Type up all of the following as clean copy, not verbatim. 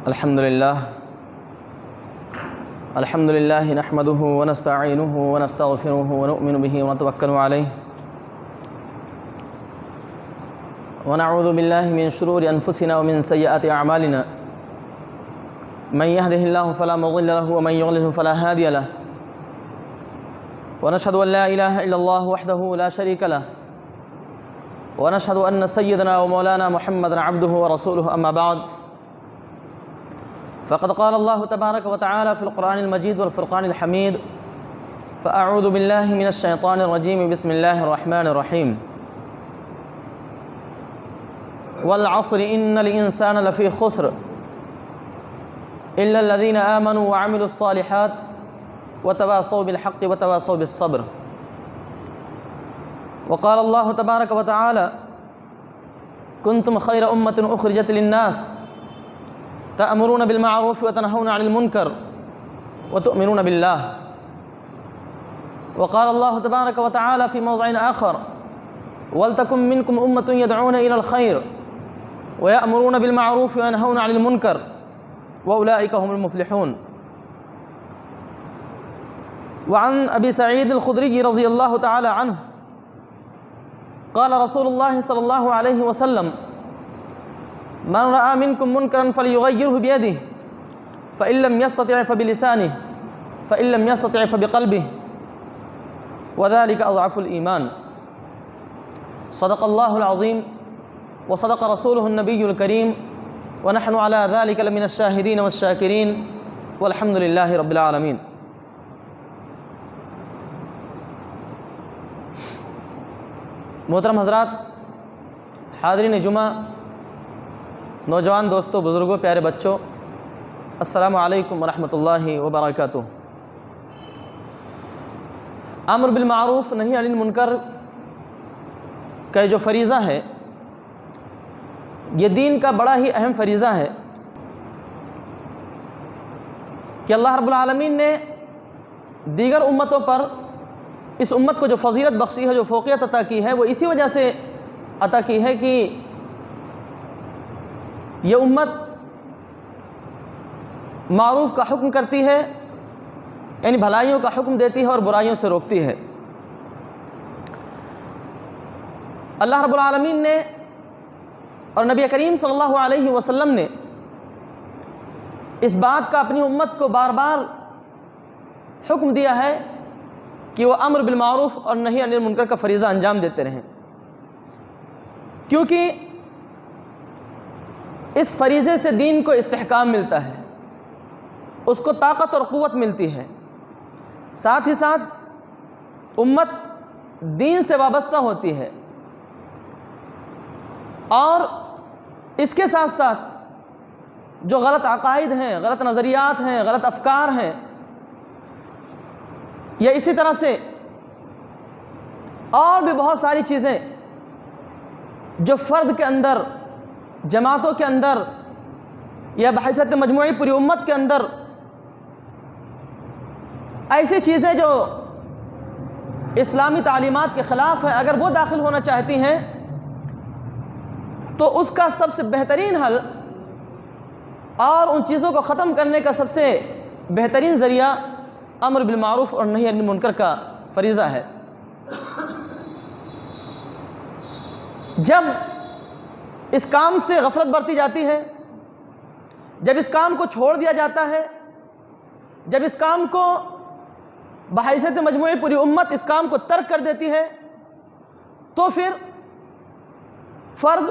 الحمد لله نحمده ونستعينه ونستغفره ونؤمن به ونتوكل عليه ونعوذ بالله من شرور أنفسنا ومن سيئات أعمالنا من يهده الله فلا مضل له ومن يضلل فلا هادي له ونشهد أن لا إله إلا الله وحده لا شريك له ونشهد أن سيدنا ومولانا محمدا عبده ورسوله أما بعد فقد قال الله تبارك وتعالى في القرآن المجيد والفرقان الحميد فأعوذ بالله من الشيطان الرجيم بسم الله الرحمن الرحيم والعصر إن الإنسان لفي خسر إلا الذين آمنوا وعملوا الصالحات وتواصوا بالحق وتواصوا بالصبر وقال الله تبارك وتعالى كنتم خير أمة أخرجت للناس تأمرون بالمعروف وتنهون عن المنكر وتؤمنون بالله وقال الله تبارك وتعالى في موضع آخر ولتكن منكم أمة يدعون إلى الخير ويأمرون بالمعروف وينهون عن المنكر وأولئك هم المفلحون وعن أبي سعيد الخدري رضي الله تعالى عنه قال رسول الله صلى الله عليه وسلم من رأى منكم منكرا فليغيره بيده فإن لم يستطع فبلسانه فإن لم يستطع فبقلبه وذلك أضعف الإيمان صدق الله العظيم وصدق رسوله النبي الكريم ونحن على ذلك لمن الشاهدين والشاكرين والحمد لله رب العالمين۔ محترم حضرات، حاضرین جمعہ، نوجوان دوستوں، بزرگوں، پیارے بچوں، السلام علیکم ورحمۃ اللہ وبرکاتہ۔ امر بالمعروف نہی عن المنکر کا جو فریضہ ہے، یہ دین کا بڑا ہی اہم فریضہ ہے کہ اللہ رب العالمین نے دیگر امتوں پر اس امت کو جو فضیلت بخشی ہے، جو فوقیت عطا کی ہے، وہ اسی وجہ سے عطا کی ہے کہ یہ امت معروف کا حکم کرتی ہے، یعنی بھلائیوں کا حکم دیتی ہے اور برائیوں سے روکتی ہے۔ اللہ رب العالمین نے اور نبی کریم صلی اللہ علیہ وسلم نے اس بات کا اپنی امت کو بار بار حکم دیا ہے کہ وہ امر بالمعروف اور نہی عن المنکر کا فریضہ انجام دیتے رہیں، کیونکہ اس فریضے سے دین کو استحکام ملتا ہے، اس کو طاقت اور قوت ملتی ہے، ساتھ ہی ساتھ امت دین سے وابستہ ہوتی ہے، اور اس کے ساتھ ساتھ جو غلط عقائد ہیں، غلط نظریات ہیں، غلط افکار ہیں، یا اسی طرح سے اور بھی بہت ساری چیزیں جو فرد کے اندر، جماعتوں کے اندر یا بحیثیت مجموعی پوری امت کے اندر ایسی چیزیں جو اسلامی تعلیمات کے خلاف ہیں، اگر وہ داخل ہونا چاہتی ہیں تو اس کا سب سے بہترین حل اور ان چیزوں کو ختم کرنے کا سب سے بہترین ذریعہ امر بالمعروف اور نہی عن المنکر کا فریضہ ہے۔ جب اس کام سے غفلت برتی جاتی ہے، جب اس کام کو چھوڑ دیا جاتا ہے، جب اس کام کو بحیثیت مجموعی پوری امت اس کام کو ترک کر دیتی ہے، تو پھر فرد،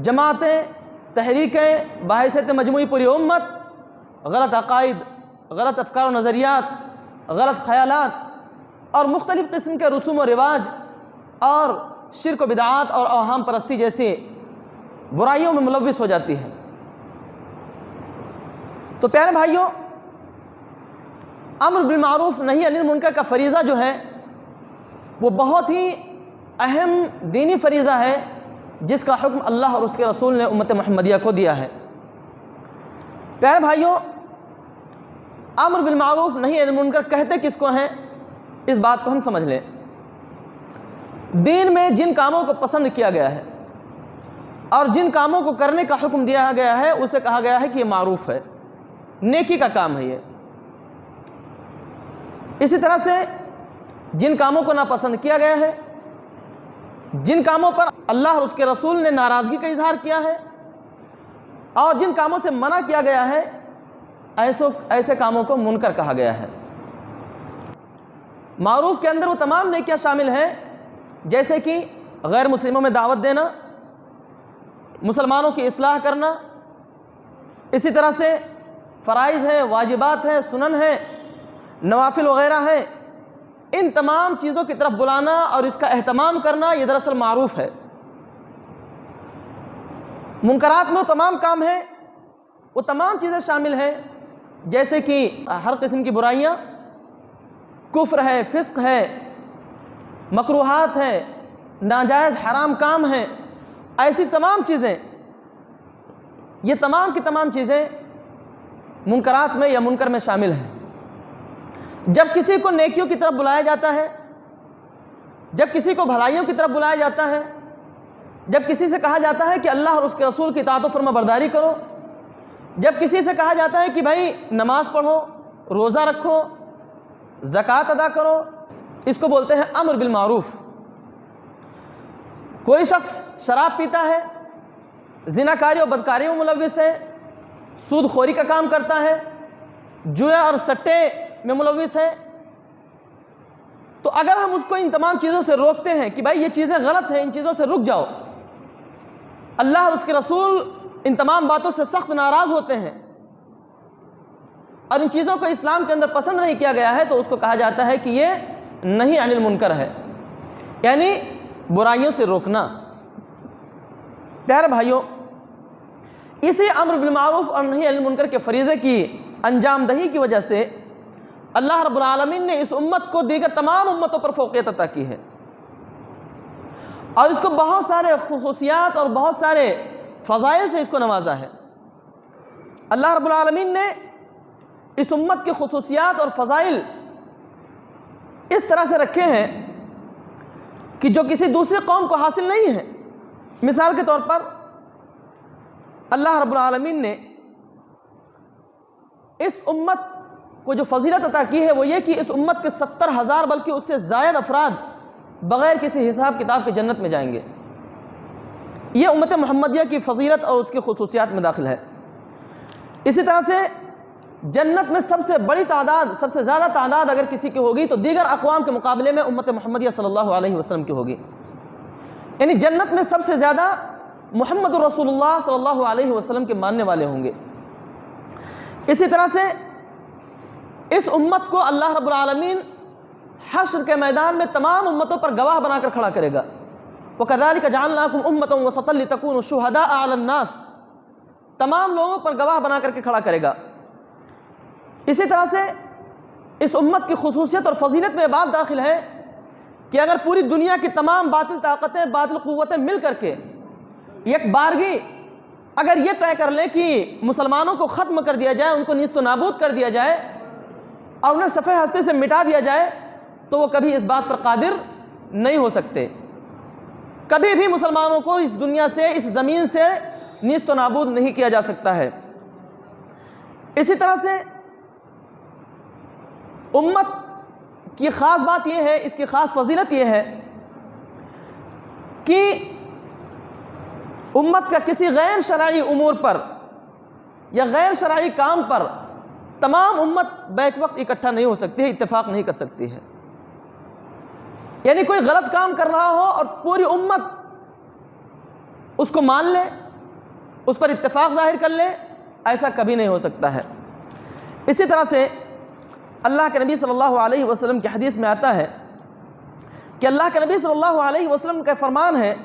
جماعتیں، تحریکیں، بحیثیت مجموعی پوری امت غلط عقائد، غلط افکار و نظریات، غلط خیالات اور مختلف قسم کے رسوم و رواج اور شرک و بدعات اور اوہام پرستی جیسی برائیوں میں ملوث ہو جاتی ہے۔ تو پیارے بھائیوں، امر بالمعروف نہی عن المنکر کا فریضہ جو ہے وہ بہت ہی اہم دینی فریضہ ہے، جس کا حکم اللہ اور اس کے رسول نے امت محمدیہ کو دیا ہے۔ پیارے بھائیوں، امر بالمعروف نہی عن المنکر کہتے کس کو ہیں، اس بات کو ہم سمجھ لیں۔ دین میں جن کاموں کو پسند کیا گیا ہے اور جن کاموں کو کرنے کا حکم دیا گیا ہے اسے کہا گیا ہے کہ یہ معروف ہے، نیکی کا کام ہے یہ۔ اسی طرح سے جن کاموں کو ناپسند کیا گیا ہے، جن کاموں پر اللہ اور اس کے رسول نے ناراضگی کا اظہار کیا ہے، اور جن کاموں سے منع کیا گیا ہے، ایسے کاموں کو منکر کہا گیا ہے۔ معروف کے اندر وہ تمام نیکیاں شامل ہیں، جیسے کہ غیر مسلموں میں دعوت دینا، مسلمانوں کی اصلاح کرنا، اسی طرح سے فرائض ہے، واجبات ہے، سنن ہے، نوافل وغیرہ ہے، ان تمام چیزوں کی طرف بلانا اور اس کا اہتمام کرنا، یہ دراصل معروف ہے۔ منکرات میں وہ تمام کام ہیں، وہ تمام چیزیں شامل ہیں، جیسے کہ ہر قسم کی برائیاں، کفر ہے، فسق ہے، مکروہات ہے، ناجائز حرام کام ہیں، ایسی تمام چیزیں، یہ تمام کی تمام چیزیں منکرات میں یا منکر میں شامل ہیں۔ جب کسی کو نیکیوں کی طرف بلایا جاتا ہے، جب کسی کو بھلائیوں کی طرف بلایا جاتا ہے، جب کسی سے کہا جاتا ہے کہ اللہ اور اس کے رسول کی اطاعت و فرما برداری کرو، جب کسی سے کہا جاتا ہے کہ بھائی نماز پڑھو، روزہ رکھو، زکوٰۃ ادا کرو، اس کو بولتے ہیں امر بالمعروف۔ کوئی شخص شراب پیتا ہے، زناکاری اور بدکاری میں ملوث ہے، سود خوری کا کام کرتا ہے، جوئے اور سٹے میں ملوث ہے، تو اگر ہم اس کو ان تمام چیزوں سے روکتے ہیں کہ بھائی یہ چیزیں غلط ہیں، ان چیزوں سے رک جاؤ، اللہ اور اس کے رسول ان تمام باتوں سے سخت ناراض ہوتے ہیں اور ان چیزوں کو اسلام کے اندر پسند نہیں کیا گیا ہے، تو اس کو کہا جاتا ہے کہ یہ نہی عن المنکر ہے، یعنی برائیوں سے روکنا۔ پیارے بھائیوں، اسی امر بالمعروف اور نہی عن المنکر کے فریضے کی انجام دہی کی وجہ سے اللہ رب العالمین نے اس امت کو دیگر تمام امتوں پر فوقیت عطا کی ہے، اور اس کو بہت سارے خصوصیات اور بہت سارے فضائل سے اس کو نوازا ہے۔ اللہ رب العالمین نے اس امت کی خصوصیات اور فضائل اس طرح سے رکھے ہیں کہ جو کسی دوسری قوم کو حاصل نہیں ہے۔ مثال کے طور پر اللہ رب العالمین نے اس امت کو جو فضیلت عطا کی ہے وہ یہ کہ اس امت کے 70,000 بلکہ اس سے زائد افراد بغیر کسی حساب کتاب کے جنت میں جائیں گے۔ یہ امت محمدیہ کی فضیلت اور اس کی خصوصیات میں داخل ہے۔ اسی طرح سے جنت میں سب سے بڑی تعداد، سب سے زیادہ تعداد اگر کسی کی ہوگی تو دیگر اقوام کے مقابلے میں امت محمدیہ صلی اللہ علیہ وسلم کی ہوگی، یعنی جنت میں سب سے زیادہ محمد رسول اللہ صلی اللہ علیہ وسلم کے ماننے والے ہوں گے۔ اسی طرح سے اس امت کو اللہ رب العالمین حشر کے میدان میں تمام امتوں پر گواہ بنا کر کھڑا کرے گا۔ وَكَذَلِكَ جَعَلْنَاكُمْ أُمَّةً وَسَطًا لِتَكُونُوا شُهَدَاءَ عَلَى النَّاسِ، تمام لوگوں پر گواہ بنا کر کے کھڑا کرے گا۔ اسی طرح سے اس امت کی خصوصیت اور فضیلت میں بات داخل ہے کہ اگر پوری دنیا کی تمام باطل طاقتیں، باطل قوتیں مل کر کے یک بارگی اگر یہ طے کر لیں کہ مسلمانوں کو ختم کر دیا جائے، ان کو نیست و نابود کر دیا جائے اور انہیں صفحہ ہستی سے مٹا دیا جائے، تو وہ کبھی اس بات پر قادر نہیں ہو سکتے۔ کبھی بھی مسلمانوں کو اس دنیا سے، اس زمین سے نیست و نابود نہیں کیا جا سکتا ہے۔ اسی طرح سے امت کی خاص بات یہ ہے، اس کی خاص فضیلت یہ ہے کہ امت کا کسی غیر شرعی امور پر یا غیر شرعی کام پر تمام امت بیک وقت اکٹھا نہیں ہو سکتی ہے، اتفاق نہیں کر سکتی ہے۔ یعنی کوئی غلط کام کر رہا ہو اور پوری امت اس کو مان لے، اس پر اتفاق ظاہر کر لے، ایسا کبھی نہیں ہو سکتا ہے۔ اسی طرح سے اللہ کے نبی صلی اللہ علیہ وسلم کی حدیث میں آتا ہے کہ اللہ کے نبی صلی اللہ علیہ وسلم کا فرمان ہے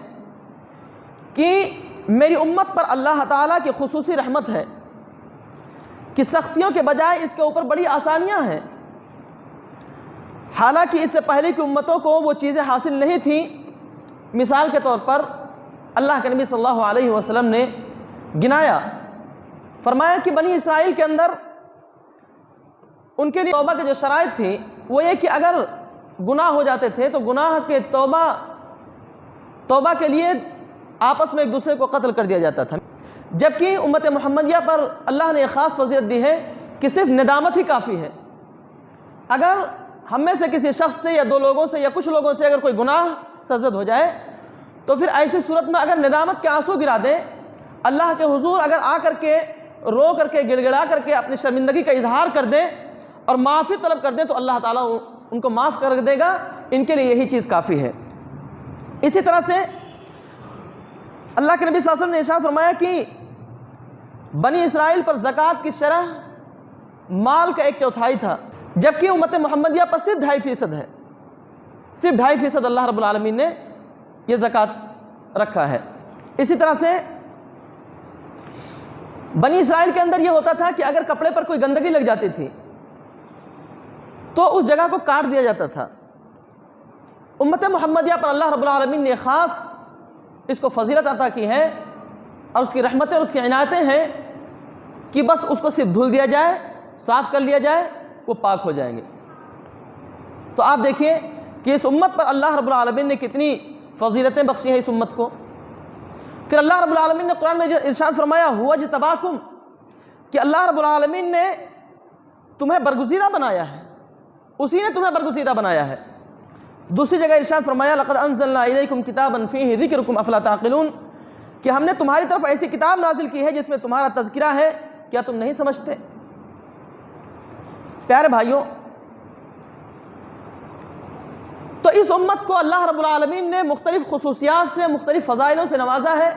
کہ میری امت پر اللہ تعالیٰ کی خصوصی رحمت ہے کہ سختیوں کے بجائے اس کے اوپر بڑی آسانیاں ہیں۔ حالانکہ اس سے پہلے کی امتوں کو وہ چیزیں حاصل نہیں تھیں۔ مثال کے طور پر اللہ کے نبی صلی اللہ علیہ وسلم نے گنایا، فرمایا کہ بنی اسرائیل کے اندر ان کے لیے توبہ کی جو شرائط تھی وہ یہ کہ اگر گناہ ہو جاتے تھے تو گناہ کے توبہ کے لیے آپس میں ایک دوسرے کو قتل کر دیا جاتا تھا، جبکہ امت محمدیہ پر اللہ نے ایک خاص فضیلت دی ہے کہ صرف ندامت ہی کافی ہے۔ اگر ہم میں سے کسی شخص سے یا دو لوگوں سے یا کچھ لوگوں سے اگر کوئی گناہ سرزد ہو جائے تو پھر ایسی صورت میں اگر ندامت کے آنسو گرا دیں، اللہ کے حضور اگر آ کر کے رو کر کے گڑ گڑا کر کے اپنی شرمندگی کا اظہار کر دیں اور معافی طلب کر دیں تو اللہ تعالیٰ ان کو معاف کر دے گا، ان کے لیے یہی چیز کافی ہے۔ اسی طرح سے اللہ کے نبی صلی اللہ علیہ وسلم نے ارشاد فرمایا کہ بنی اسرائیل پر زکوٰۃ کی شرح مال کا 1/4 تھا، جبکہ امت محمدیہ پر صرف 2.5% ہے، صرف 2.5% اللہ رب العالمین نے یہ زکوٰۃ رکھا ہے۔ اسی طرح سے بنی اسرائیل کے اندر یہ ہوتا تھا کہ اگر کپڑے پر کوئی گندگی لگ جاتی تھی تو اس جگہ کو کاٹ دیا جاتا تھا۔ امت محمدیہ پر اللہ رب العالمین نے خاص اس کو فضیلت عطا کی ہے اور اس کی رحمتیں اور اس کی عنایتیں ہیں کہ بس اس کو صرف دھل دیا جائے، صاف کر لیا جائے، وہ پاک ہو جائیں گے۔ تو آپ دیکھیے کہ اس امت پر اللہ رب العالمین نے کتنی فضیلتیں بخشی ہیں اس امت کو۔ پھر اللہ رب العالمین نے قرآن میں ارشاد فرمایا هو اجتباکم، کہ اللہ رب العالمین نے تمہیں برگزیدہ بنایا ہے، اسی نے تمہیں برگزیدہ بنایا ہے۔ دوسری جگہ ارشاد فرمایا لقد انزلنا الیکم کتابا فیہ ذکرکم افلا تعقلون، کہ ہم نے تمہاری طرف ایسی کتاب نازل کی ہے جس میں تمہارا تذکرہ ہے، کیا تم نہیں سمجھتے؟ پیارے بھائیوں، تو اس امت کو اللہ رب العالمین نے مختلف خصوصیات سے، مختلف فضائلوں سے نوازا ہے،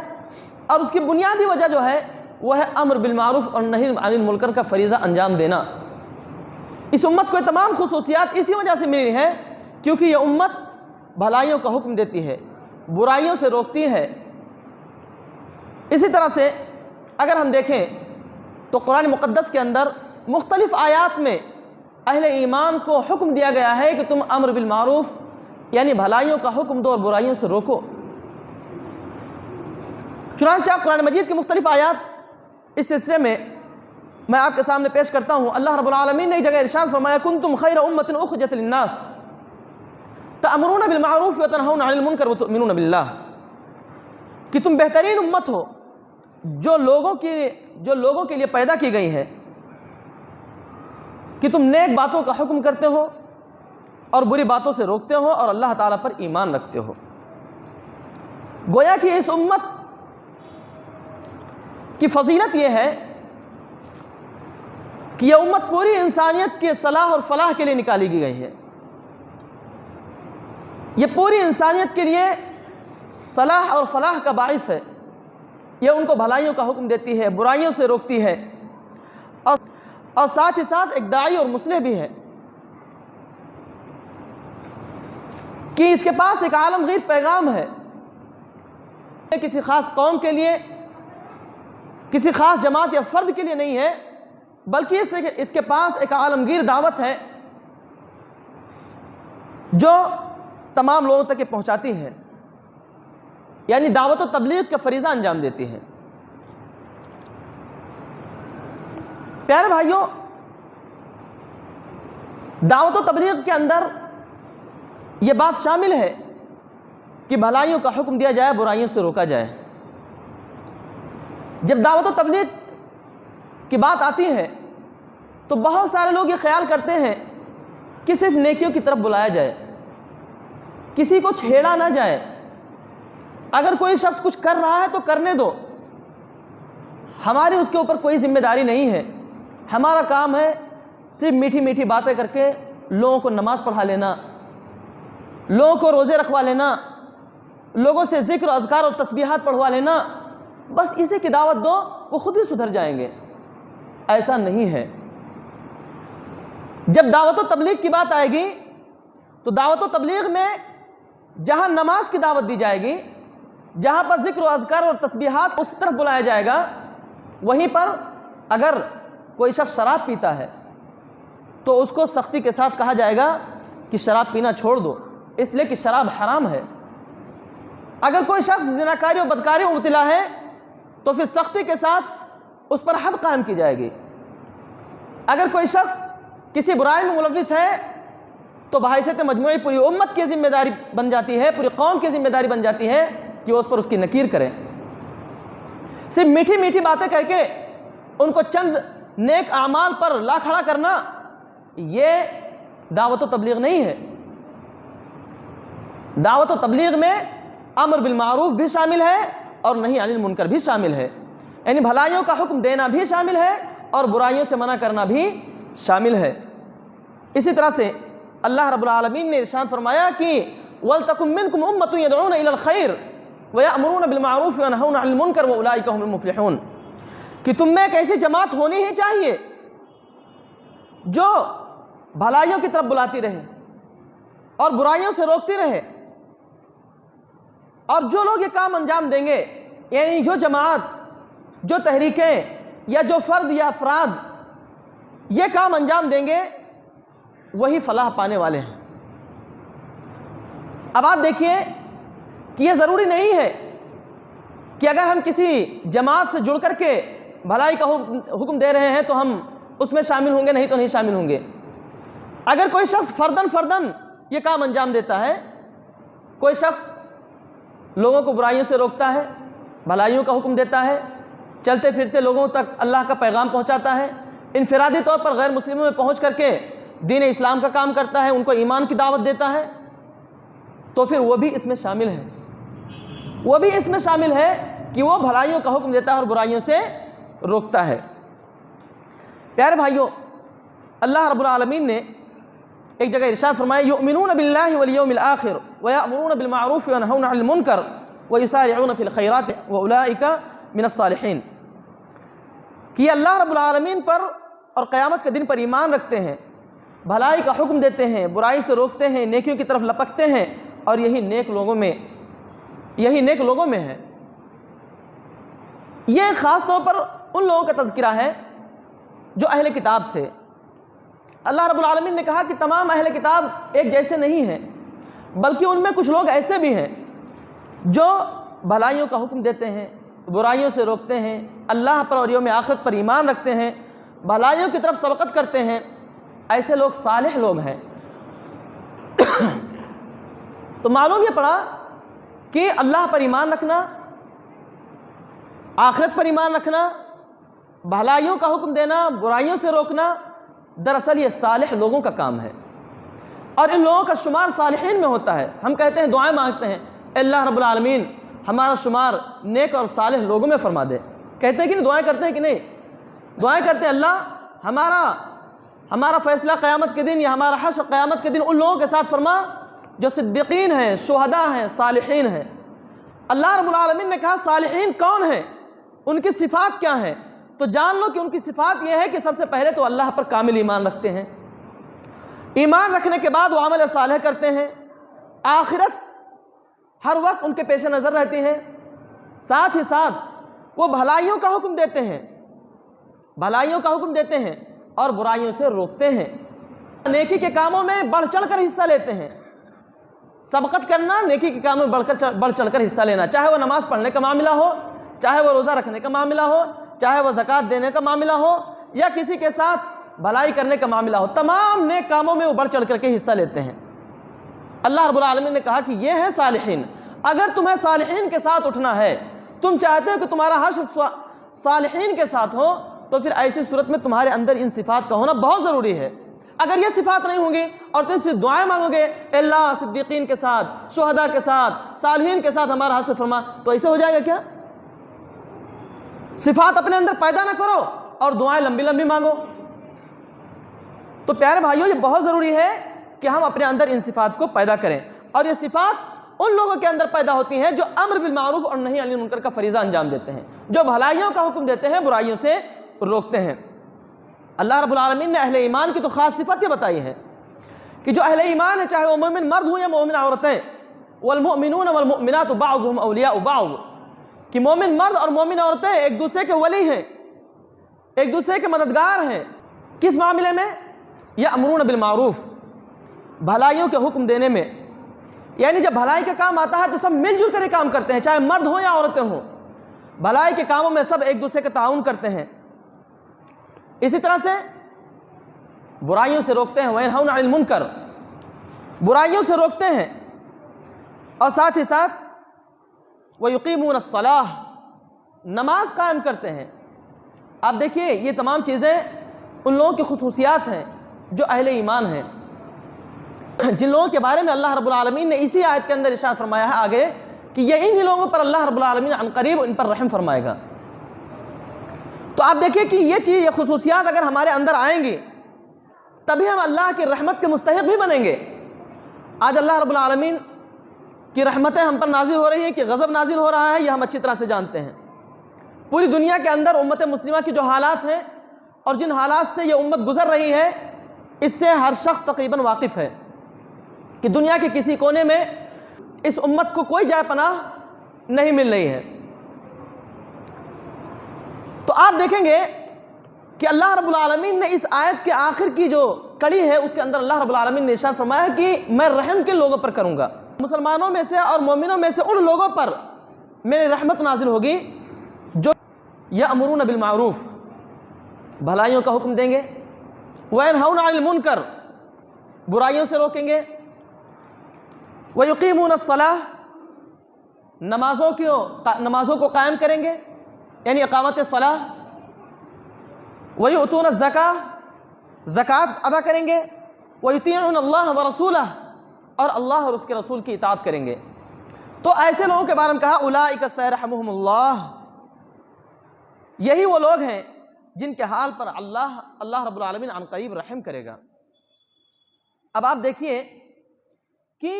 اور اس کی بنیادی وجہ جو ہے وہ ہے امر بالمعروف اور نہی عن المنکر کا فریضہ انجام دینا۔ اس امت کو یہ تمام خصوصیات اسی وجہ سے ملی ہیں کیونکہ یہ امت بھلائیوں کا حکم دیتی ہے، برائیوں سے روکتی ہے۔ اسی طرح سے اگر ہم دیکھیں تو قرآن مقدس کے اندر مختلف آیات میں اہل ایمان کو حکم دیا گیا ہے کہ تم امر بالمعروف یعنی بھلائیوں کا حکم دو اور برائیوں سے روکو۔ چنانچہ قرآن مجید کی مختلف آیات اس سلسلے میں میں آپ کے سامنے پیش کرتا ہوں۔ اللہ رب العالمین نے ایک جگہ ارشاد فرمایا کنتم خیر امۃ اخرجت للناس تأمرون بالمعروف وتنہون عن المنکر وتؤمنون باللہ، کہ تم بہترین امت ہو جو لوگوں کے لیے پیدا کی گئی ہے کہ تم نیک باتوں کا حکم کرتے ہو اور بری باتوں سے روکتے ہو اور اللہ تعالیٰ پر ایمان رکھتے ہو۔ گویا کہ اس امت کی فضیلت یہ ہے کہ یہ امت پوری انسانیت کے صلاح اور فلاح کے لیے نکالی گئی ہے، یہ پوری انسانیت کے لیے صلاح اور فلاح کا باعث ہے، یہ ان کو بھلائیوں کا حکم دیتی ہے، برائیوں سے روکتی ہے، اور ساتھ ہی ساتھ ایک داعی اور مصلح بھی ہے کہ اس کے پاس ایک عالمگیر پیغام ہے، کسی خاص قوم کے لیے، کسی خاص جماعت یا فرد کے لیے نہیں ہے، بلکہ اس کے پاس ایک عالمگیر دعوت ہے جو تمام لوگوں تک پہنچاتی ہے، یعنی دعوت و تبلیغ کا فریضہ انجام دیتی ہے۔ پیارے بھائیوں، دعوت و تبلیغ کے اندر یہ بات شامل ہے کہ بھلائیوں کا حکم دیا جائے، برائیوں سے روکا جائے۔ جب دعوت و تبلیغ کی بات آتی ہے تو بہت سارے لوگ یہ خیال کرتے ہیں کہ صرف نیکیوں کی طرف بلایا جائے، کسی کو چھیڑا نہ جائے، اگر کوئی شخص کچھ کر رہا ہے تو کرنے دو، ہماری اس کے اوپر کوئی ذمہ داری نہیں ہے، ہمارا کام ہے صرف میٹھی میٹھی باتیں کر کے لوگوں کو نماز پڑھا لینا، لوگوں کو روزے رکھوا لینا، لوگوں سے ذکر و اذکار اور تسبیحات پڑھوا لینا، بس اسی کی دعوت دو، وہ خود ہی سدھر جائیں گے۔ ایسا نہیں ہے۔ جب دعوت و تبلیغ کی بات آئے گی تو دعوت و تبلیغ میں جہاں نماز کی دعوت دی جائے گی، جہاں پر ذکر و اذکار اور تسبیحات اس طرف بلایا جائے گا، وہیں پر اگر کوئی شخص شراب پیتا ہے تو اس کو سختی کے ساتھ کہا جائے گا کہ شراب پینا چھوڑ دو، اس لیے کہ شراب حرام ہے۔ اگر کوئی شخص زناکاری و بدکاری میں مبتلا ہے تو پھر سختی کے ساتھ اس پر حد قائم کی جائے گی۔ اگر کوئی شخص کسی برائی میں ملوث ہے تو بحیثیت مجموعی پوری امت کی ذمہ داری بن جاتی ہے، پوری قوم کی ذمہ داری بن جاتی ہے کہ وہ اس پر اس کی نکیر کریں۔ صرف میٹھی میٹھی باتیں کہہ کے ان کو چند نیک اعمال پر لا کھڑا کرنا یہ دعوت و تبلیغ نہیں ہے۔ دعوت و تبلیغ میں امر بالمعروف بھی شامل ہے اور نہی عن المنکر بھی شامل ہے، یعنی بھلائیوں کا حکم دینا بھی شامل ہے اور برائیوں سے منع کرنا بھی شامل ہے۔ اسی طرح سے اللہ رب العالمین نے ارشاد فرمایا کہ وَلْتَكُن مِّنكُمْ أُمَّةٌ يَدْعُونَ إِلَى الْخَيْرِ وَيَأْمُرُونَ بِالْمَعْرُوفِ وَيَنْهَوْنَ عَنِ الْمُنكَرِ وَأُولَٰئِكَ هُمُ الْمُفْلِحُونَ، کہ تم میں ایک ایسی جماعت ہونی ہی چاہیے جو بھلائیوں کی طرف بلاتی رہے اور برائیوں سے روکتی رہے، اور جو لوگ یہ کام انجام دیں گے، یعنی جو جماعت، جو تحریکیں یا جو فرد یا افراد یہ کام انجام دیں گے وہی فلاح پانے والے ہیں۔ اب آپ دیکھیے کہ یہ ضروری نہیں ہے کہ اگر ہم کسی جماعت سے جڑ کر کے بھلائی کا حکم دے رہے ہیں تو ہم اس میں شامل ہوں گے، نہیں تو نہیں شامل ہوں گے۔ اگر کوئی شخص فرداً یہ کام انجام دیتا ہے، کوئی شخص لوگوں کو برائیوں سے روکتا ہے، بھلائیوں کا حکم دیتا ہے، چلتے پھرتے لوگوں تک اللہ کا پیغام پہنچاتا ہے، انفرادی طور پر غیر مسلموں میں پہنچ کر کے دین اسلام کا کام کرتا ہے، ان کو ایمان کی دعوت دیتا ہے، تو پھر وہ بھی اس میں شامل ہے، وہ بھی اس میں شامل ہے کہ وہ بھلائیوں کا حکم دیتا ہے اور برائیوں سے روکتا ہے۔ پیارے بھائیوں، اللہ رب العالمین نے ایک جگہ ارشاد فرمایا یؤمنون باللہ والیوم الآخر ویأمرون بالمعروف وینہون عن المنکر ویسارعون فی الخیرات واولئک من الصالحین، کہ یہ اللہ رب العالمین پر اور قیامت کے دن پر ایمان رکھتے ہیں، بھلائی کا حکم دیتے ہیں، برائی سے روکتے ہیں، نیکیوں کی طرف لپکتے ہیں، اور یہی نیک لوگوں میں ہے۔ یہ خاص طور پر ان لوگوں کا تذکرہ ہے جو اہل کتاب تھے۔ اللہ رب العالمین نے کہا کہ تمام اہل کتاب ایک جیسے نہیں ہیں، بلکہ ان میں کچھ لوگ ایسے بھی ہیں جو بھلائیوں کا حکم دیتے ہیں، برائیوں سے روکتے ہیں، اللہ پر اور یوم آخرت پر ایمان رکھتے ہیں، بھلائیوں کی طرف سبقت کرتے ہیں، ایسے لوگ صالح لوگ ہیں۔ تو معلوم یہ پڑا کہ اللہ پر ایمان رکھنا، آخرت پر ایمان رکھنا، بھلائیوں کا حکم دینا، برائیوں سے روکنا، دراصل یہ صالح لوگوں کا کام ہے، اور ان لوگوں کا شمار صالحین میں ہوتا ہے۔ ہم کہتے ہیں، دعائیں مانگتے ہیں، اللہ رب العالمین ہمارا شمار نیک اور صالح لوگوں میں فرما دے۔ کہتے ہیں کہ نہیں؟ دعائیں کرتے ہیں کہ نہیں؟ دعائیں کرتے ہیں، اللہ ہمارا فیصلہ قیامت کے دن یا ہمارا حشر قیامت کے دن ان لوگوں کے ساتھ فرما جو صدیقین ہیں، شہداء ہیں، صالحین ہیں۔ اللہ رب العالمین نے کہا صالحین کون ہیں، ان کی صفات کیا ہیں؟ تو جان لو کہ ان کی صفات یہ ہے کہ سب سے پہلے تو اللہ پر کامل ایمان رکھتے ہیں، ایمان رکھنے کے بعد وہ عمل صالح کرتے ہیں، آخرت ہر وقت ان کے پیش نظر رہتی ہے، ساتھ ہی ساتھ وہ بھلائیوں کا حکم دیتے ہیں اور برائیوں سے روکتے ہیں، نیکی کے کاموں میں بڑھ چڑھ کر حصہ لیتے ہیں۔ سبقت کرنا، نیکی کے کاموں میں بڑھ چڑھ کر حصہ لینا، چاہے وہ نماز پڑھنے کا معاملہ ہو، چاہے وہ روزہ رکھنے کا معاملہ ہو، چاہے وہ زکوٰۃ دینے کا معاملہ ہو، یا کسی کے ساتھ بھلائی کرنے کا معاملہ ہو، تمام نیک کاموں میں وہ بڑھ چڑھ کر کے حصہ لیتے ہیں۔ اللہ رب العالمین نے کہا کہ یہ ہیں صالحین۔ اگر تمہیں صالحین کے ساتھ اٹھنا ہے، تم چاہتے ہو کہ تمہارا حشر صالحین کے ساتھ ہو، تو پھر ایسی صورت میں تمہارے اندر ان صفات کا ہونا بہت ضروری ہے۔ اگر یہ صفات نہیں ہوں گی اور تم صرف دعائیں مانگو گے، اللہ صدیقین کے ساتھ، شہداء کے ساتھ، صالحین کے ساتھ ہمارا حشر فرما، تو ایسے ہو جائے گا کیا؟ صفات اپنے اندر پیدا نہ کرو اور دعائیں لمبی لمبی مانگو۔ تو پیارے بھائیوں، یہ بہت ضروری ہے کہ ہم اپنے اندر ان صفات کو پیدا کریں، اور یہ صفات ان لوگوں کے اندر پیدا ہوتی ہیں جو امر بالمعروف اور نہی عن المنکر کا فریضہ انجام دیتے ہیں، جو بھلائیوں کا حکم دیتے ہیں، برائیوں سے روکتے ہیں۔ اللہ رب العالمین نے اہل ایمان کی تو خاص صفت یہ بتائی ہے کہ جو اہل ایمان ہے، چاہے وہ مومن مرد ہوں یا مومن عورتیں، والمؤمنون والمؤمنات بعضهم اولیاء بعض، کہ مومن مرد اور مومن عورتیں ایک دوسرے کے ولی ہیں، ایک دوسرے کے مددگار ہیں۔ کس معاملے میں؟ یأمرون بالمعروف، بھلائیوں کے حکم دینے میں، یعنی جب بھلائی کا کام آتا ہے تو سب مل جل کر کام کرتے ہیں، چاہے مرد ہوں یا عورتیں ہوں، بھلائی کے کاموں میں سب ایک دوسرے کا تعاون کرتے ہیں۔ اسی طرح سے برائیوں سے روکتے ہیں، وَيَنْهَوْنَ عَنِ الْمُنْكَرِ، برائیوں سے روکتے ہیں، اور ساتھ ہی ساتھ وَيُقِيمُونَ الصَّلَاةَ، نماز قائم کرتے ہیں۔ آپ دیکھیے یہ تمام چیزیں ان لوگوں کی خصوصیات ہیں جو اہل ایمان ہیں، جن لوگوں کے بارے میں اللہ رب العالمین نے اسی آیت کے اندر ارشاد فرمایا ہے آگے کہ یہ انہی لوگوں پر اللہ رب العالمین عن قریب ان پر رحم فرمائے گا۔ تو آپ دیکھیں کہ یہ خصوصیات اگر ہمارے اندر آئیں گی تبھی ہم اللہ کی رحمت کے مستحق بھی بنیں گے۔ آج اللہ رب العالمین کی رحمتیں ہم پر نازل ہو رہی ہیں کہ غضب نازل ہو رہا ہے، یہ ہم اچھی طرح سے جانتے ہیں۔ پوری دنیا کے اندر امت مسلمہ کی جو حالات ہیں اور جن حالات سے یہ امت گزر رہی ہے، اس سے ہر شخص تقریباً واقف ہے کہ دنیا کے کسی کونے میں اس امت کو کوئی جائے پناہ نہیں مل رہی ہے۔ تو آپ دیکھیں گے کہ اللہ رب العالمین نے اس آیت کے آخر کی جو کڑی ہے اس کے اندر اللہ رب العالمین نے ارشاد فرمایا کہ میں رحم کن لوگوں پر کروں گا؟ مسلمانوں میں سے اور مومنوں میں سے ان لوگوں پر میری رحمت نازل ہوگی جو یأمرون بالمعروف، بھلائیوں کا حکم دیں گے، وینہون عن المنکر، برائیوں سے روکیں گے، ویقیمون الصلاۃ، نمازوں کو قائم کریں گے یعنی اقامت الصلاۃ، ویؤتون الزکاۃ، زکوٰۃ ادا کریں گے، ویطیعون اللہ ورسولہ، اور اللہ اور اس کے رسول کی اطاعت کریں گے۔ تو ایسے لوگوں کے بارے میں کہا اولئک سیرحمہم اللہ، یہی وہ لوگ ہیں جن کے حال پر اللہ رب العالمین عن قریب رحم کرے گا۔ اب آپ دیکھیے کہ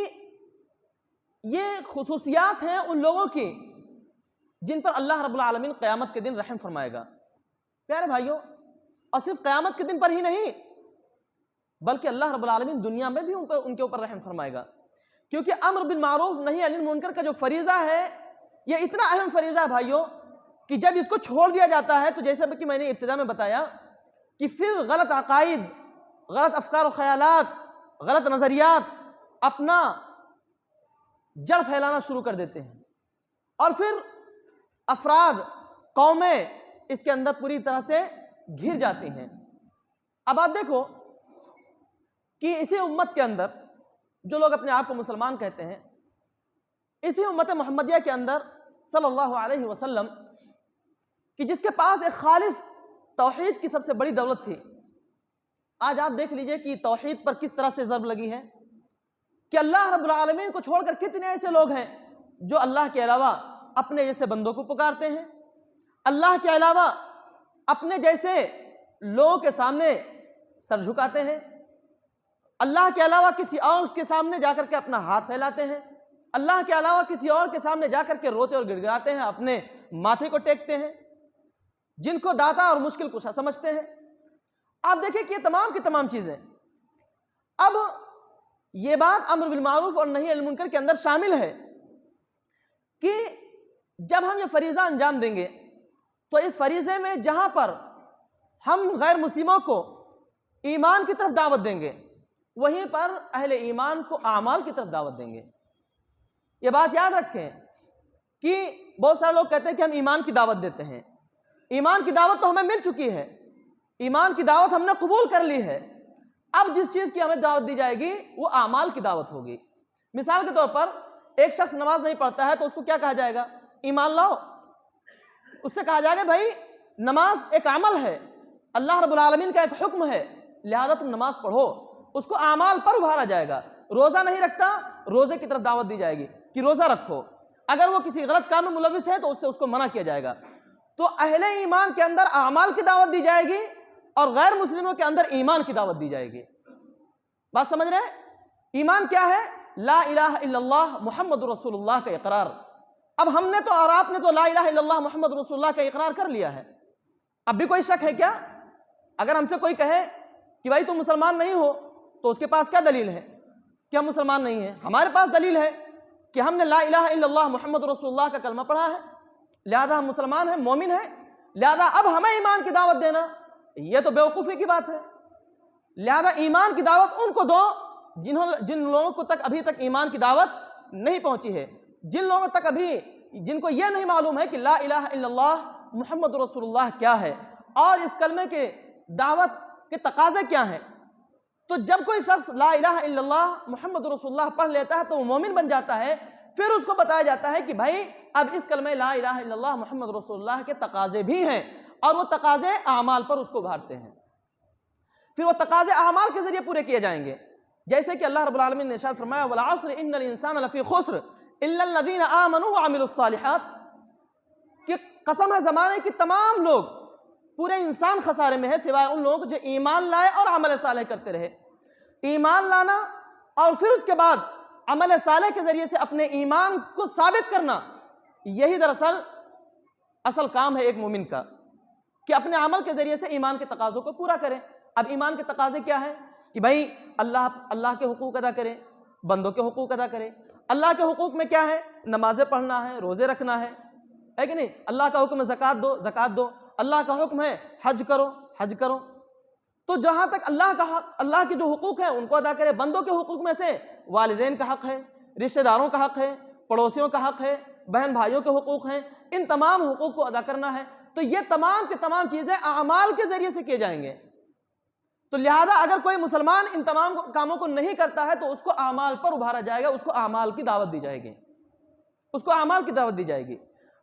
یہ خصوصیات ہیں ان لوگوں کی جن پر اللہ رب العالمین قیامت کے دن رحم فرمائے گا۔ پیارے بھائیوں، اور صرف قیامت کے دن پر ہی نہیں بلکہ اللہ رب العالمین دنیا میں بھی ان کے اوپر رحم فرمائے گا، کیونکہ امر بالمعروف نہی عن المنکر کا جو فریضہ ہے یہ اتنا اہم فریضہ ہے بھائیوں کہ جب اس کو چھوڑ دیا جاتا ہے تو جیسے کہ میں نے ابتدا میں بتایا کہ پھر غلط عقائد، غلط افکار و خیالات، غلط نظریات اپنا جڑ پھیلانا شروع کر دیتے ہیں، اور پھر افراد، قومیں اس کے اندر پوری طرح سے گھر جاتی ہیں۔ اب آپ دیکھو کہ اسی امت کے اندر جو لوگ اپنے آپ کو مسلمان کہتے ہیں، اسی امت محمدیہ کے اندر صلی اللہ علیہ وسلم کہ جس کے پاس ایک خالص توحید کی سب سے بڑی دولت تھی، آج آپ دیکھ لیجئے کہ توحید پر کس طرح سے ضرب لگی ہے کہ اللہ رب العالمین کو چھوڑ کر کتنے ایسے لوگ ہیں جو اللہ کے علاوہ اپنے جیسے بندوں کو پکارتے ہیں، اللہ کے علاوہ اپنے جیسے لوگوں کے سامنے سر جھکاتے ہیں، اللہ کے علاوہ کسی اور کے سامنے جا کر کے اپنا ہاتھ پھیلاتے ہیں، اللہ کے علاوہ کسی اور کے سامنے جا کر کے روتے اور گڑ گڑاتے ہیں، اپنے ماتھے کو ٹیکتے ہیں، جن کو داتا اور مشکل کشا سمجھتے ہیں۔ آپ دیکھیں کہ یہ تمام کی تمام چیزیں اب یہ بات امر بالمعروف اور نہی عن المنکر کے اندر شامل ہے کہ جب ہم یہ فریضہ انجام دیں گے تو اس فریضے میں جہاں پر ہم غیر مسلموں کو ایمان کی طرف دعوت دیں گے وہیں پر اہل ایمان کو اعمال کی طرف دعوت دیں گے۔ یہ بات یاد رکھیں کہ بہت سارے لوگ کہتے ہیں کہ ہم ایمان کی دعوت دیتے ہیں، ایمان کی دعوت تو ہمیں مل چکی ہے، ایمان کی دعوت ہم نے قبول کر لی ہے، اب جس چیز کی ہمیں دعوت دی جائے گی وہ اعمال کی دعوت ہوگی۔ مثال کے طور پر ایک شخص نماز نہیں پڑھتا ہے تو اس کو کیا کہا جائے گا؟ ایمان لاؤ۔ اس سے کہا جائے گا بھائی نماز ایک عمل ہے، اللہ رب العالمین کا ایک حکم ہے، لہذا تم نماز پڑھو، اس کو اعمال پر ابھارا جائے گا۔ روزہ نہیں رکھتا، روزے کی طرف دعوت دی جائے گی کہ روزہ رکھو، اگر وہ کسی غلط کام میں ملوث ہے تو اس سے اس کو منع کیا جائے گا۔ تو اہل ایمان کے اندر اعمال کی دعوت دی جائے گی اور غیر مسلموں کے اندر ایمان کی دعوت دی جائے گی۔ بات سمجھ رہے ہیں؟ ایمان کیا ہے؟ لا الہ الا اللہ محمد رسول اللہ کا اقرار۔ اب ہم نے تو اور آپ نے تو لا الہ الا اللہ محمد رسول اللہ کا اقرار کر لیا ہے، اب بھی کوئی شک ہے کیا؟ اگر ہم سے کوئی کہے کہ بھائی تم مسلمان نہیں ہو تو اس کے پاس کیا دلیل ہے کہ ہم مسلمان نہیں ہیں؟ ہمارے پاس دلیل ہے کہ ہم نے لا الہ الا اللہ محمد رسول اللہ کا کلمہ پڑھا ہے، لہذا ہم مسلمان ہیں، مومن ہیں، لہذا اب ہمیں ایمان کی دعوت دینا یہ تو بیوقوفی کی بات ہے۔ لہذا ایمان کی دعوت ان کو دو جن لوگوں کو تک ابھی تک ایمان کی دعوت نہیں پہنچی ہے، جن کو یہ نہیں معلوم ہے کہ لا الہ الا اللہ محمد رسول اللہ کیا ہے اور اس کلمے کے دعوت کے تقاضے کیا ہیں۔ تو جب کوئی شخص لا الہ الا اللہ محمد رسول اللہ پڑھ لیتا ہے تو وہ مومن بن جاتا ہے، پھر اس کو بتایا جاتا ہے کہ بھائی اب اس کلمہ لا الہ الا اللہ محمد رسول اللہ کے تقاضے بھی ہیں، اور وہ تقاضے اعمال پر اس کو ابھارتے ہیں۔ پھر وہ تقاضے اعمال کے ذریعے پورے کیے جائیں گے، جیسے کہ اللہ رب العالمین نے ارشاد فرمایا وَالْعَصْرِ إِنَّ الْإِنسَانَ لَفِي خُسْرٍ إِلَّا الَّذِينَ آمَنُوا وَعَمِلُوا الصَّالِحَاتِ، کہ قسم ہے زمانے کی تمام لوگ، پورے انسان خسارے میں ہے سوائے ان لوگوں جو ایمان لائے اور عمل صالح کرتے رہے۔ ایمان لانا اور پھر اس کے بعد عمل صالح کے ذریعے سے اپنے ایمان کو ثابت کرنا، یہی دراصل اصل کام ہے ایک مومن کا، کہ اپنے عمل کے ذریعے سے ایمان کے تقاضوں کو پورا کریں۔ اب ایمان کے تقاضے کیا ہیں؟ کہ بھائی اللہ کے حقوق ادا کرے، بندوں کے حقوق ادا کرے۔ اللہ کے حقوق میں کیا ہے؟ نمازیں پڑھنا ہے، روزے رکھنا ہے کہ نہیں؟ اللہ کا حکم ہے زکوٰۃ دو، زکوٰۃ دو۔ اللہ کا حکم ہے حج کرو، حج کرو۔ تو جہاں تک اللہ کے جو حقوق ہیں ان کو ادا کرے۔ بندوں کے حقوق میں سے والدین کا حق ہے، رشتہ داروں کا حق ہے، پڑوسیوں کا حق ہے، بہن بھائیوں کے حقوق ہیں، ان تمام حقوق کو ادا کرنا ہے۔ تو یہ تمام کی تمام چیزیں اعمال کے ذریعے سے کیے جائیں گے۔ تو لہذا اگر کوئی مسلمان ان تمام کاموں کو نہیں کرتا ہے تو اس کو اعمال پر ابھارا جائے گا، اس کو اعمال کی دعوت دی جائے گی، اس کو اعمال کی دعوت دی جائے گی۔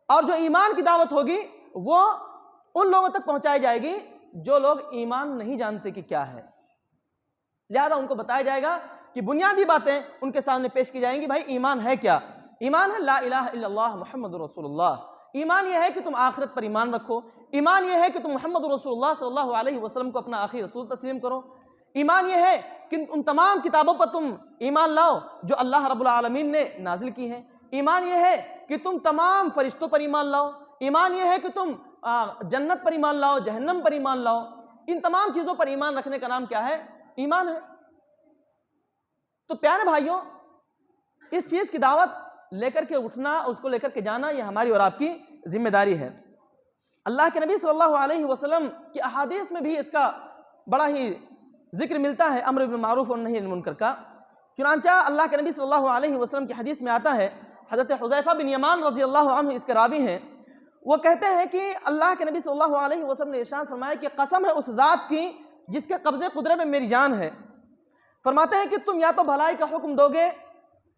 اور جو ایمان کی دعوت ہوگی وہ ان لوگوں تک پہنچائی جائے گی جو لوگ ایمان نہیں جانتے کہ کیا ہے۔ لہذا ان کو بتایا جائے گا کہ بنیادی باتیں ان کے سامنے پیش کی جائیں گی۔ بھائی ایمان ہے کیا؟ ایمان ہے لا الہ الا اللہ محمد رسول اللہ۔ ایمان یہ ہے کہ تم آخرت پر ایمان رکھو۔ ایمان یہ ہے کہ تم محمد رسول اللہ صلی اللہ علیہ وسلم کو اپنا آخری رسول تسلیم کرو۔ ایمان یہ ہے کہ ان تمام کتابوں پر تم ایمان لاؤ جو اللہ رب العالمین نے نازل کی ہیں۔ ایمان یہ ہے کہ تم تمام فرشتوں پر ایمان لاؤ۔ ایمان یہ ہے کہ تم جنت پر ایمان لاؤ، جہنم پر ایمان لاؤ۔ ان تمام چیزوں پر ایمان رکھنے کا نام کیا ہے؟ ایمان ہے۔ تو پیارے بھائیوں، اس چیز کی دعوت لے کر کے اٹھنا، اس کو لے کر کے جانا، یہ ہماری اور آپ کی ذمہ داری ہے۔ اللہ کے نبی صلی اللہ علیہ وسلم کی احادیث میں بھی اس کا بڑا ہی ذکر ملتا ہے، امر بالمعروف اور نہی عن المنکر کا۔ چنانچہ اللہ کے نبی صلی اللہ علیہ وسلم کی حدیث میں آتا ہے، حضرت حذیفہ بن یمان رضی اللہ عنہ اس کے راوی ہیں، وہ کہتے ہیں کہ اللہ کے نبی صلی اللہ علیہ وسلم نے ارشاد فرمایا کہ قسم ہے اس ذات کی جس کے قبضے قدرت میں میری جان ہے، فرماتے ہیں کہ تم یا تو بھلائی کا حکم دو گے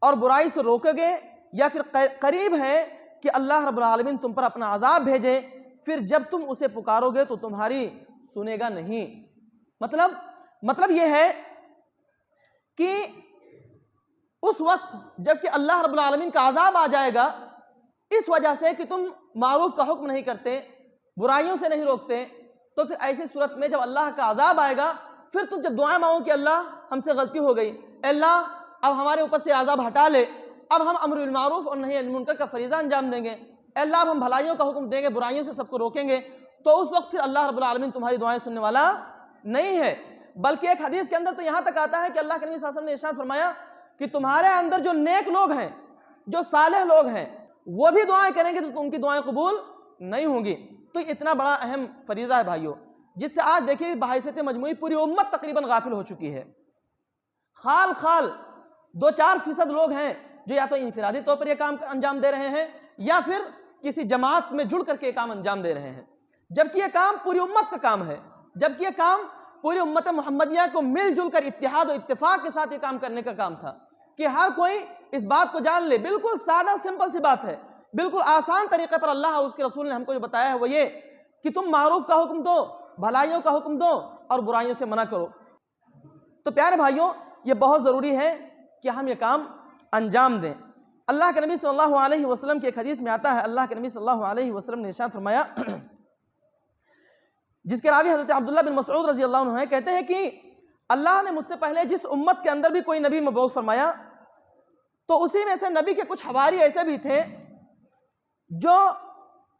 اور برائی سے روکو گے، یا پھر قریب ہے کہ اللہ رب العالمین تم پر اپنا عذاب بھیجے، پھر جب تم اسے پکارو گے تو تمہاری سنے گا نہیں۔ مطلب یہ ہے کہ اس وقت جب کہ اللہ رب العالمین کا عذاب آ جائے گا، اس وجہ سے کہ تم معروف کا حکم نہیں کرتے، برائیوں سے نہیں روکتے، تو پھر ایسی صورت میں جب اللہ کا عذاب آئے گا، پھر تم جب دعائیں مانگو کہ اللہ ہم سے غلطی ہو گئی، اے اللہ اب ہمارے اوپر سے عذاب ہٹا لے، اب ہم امر بالمعروف اور نہی عن المنکر کا فریضہ انجام دیں گے، اے اللہ اب ہم بھلائیوں کا حکم دیں گے، برائیوں سے سب کو روکیں گے، تو اس وقت پھر اللہ رب العالمین تمہاری دعائیں سننے والا نہیں ہے۔ بلکہ ایک حدیث کے اندر تو یہاں تک آتا ہے کہ اللہ کے نبی صلی اللہ علیہ وسلم نے ارشاد فرمایا کہ تمہارے اندر جو نیک لوگ ہیں، جو صالح لوگ ہیں، وہ بھی دعائیں کریں گے تو ان کی دعائیں قبول نہیں ہوں گی۔ تو اتنا بڑا اہم فریضہ ہے بھائیوں، جس سے آج دیکھیے بحیثیت مجموعی پوری امت تقریباً غافل ہو چکی ہے۔ خال 2-4% لوگ ہیں جو یا تو انفرادی طور پر یہ کام انجام دے رہے ہیں یا پھر کسی جماعت میں جڑ کر کے یہ کام انجام دے رہے ہیں، جبکہ یہ کام پوری امت کا کام ہے، جبکہ یہ کام پوری امت محمدیہ کو مل جل کر اتحاد و اتفاق کے ساتھ یہ کام کرنے کا کام تھا کہ ہر کوئی اس بات کو جان لے۔ بالکل سادہ سمپل سی بات ہے، بالکل آسان طریقے پر اللہ اور اس کے رسول نے ہم کو جو بتایا ہے وہ یہ کہ تم معروف کا حکم دو، بھلائیوں کا حکم دو اور برائیوں سے منع کرو۔ تو پیارے بھائیوں، یہ بہت ضروری ہے کہ ہم یہ کام انجام دیں۔ اللہ کے نبی صلی اللہ علیہ وسلم کی ایک حدیث میں آتا ہے، اللہ کے نبی صلی اللہ علیہ وسلم نے ارشاد فرمایا، جس کے راوی حضرت عبداللہ بن مسعود رضی اللہ عنہ ہیں، کہتے ہیں کہ اللہ نے مجھ سے پہلے جس امت کے اندر بھی کوئی نبی مبعوث فرمایا تو اسی میں سے نبی کے کچھ حواری ایسے بھی تھے جو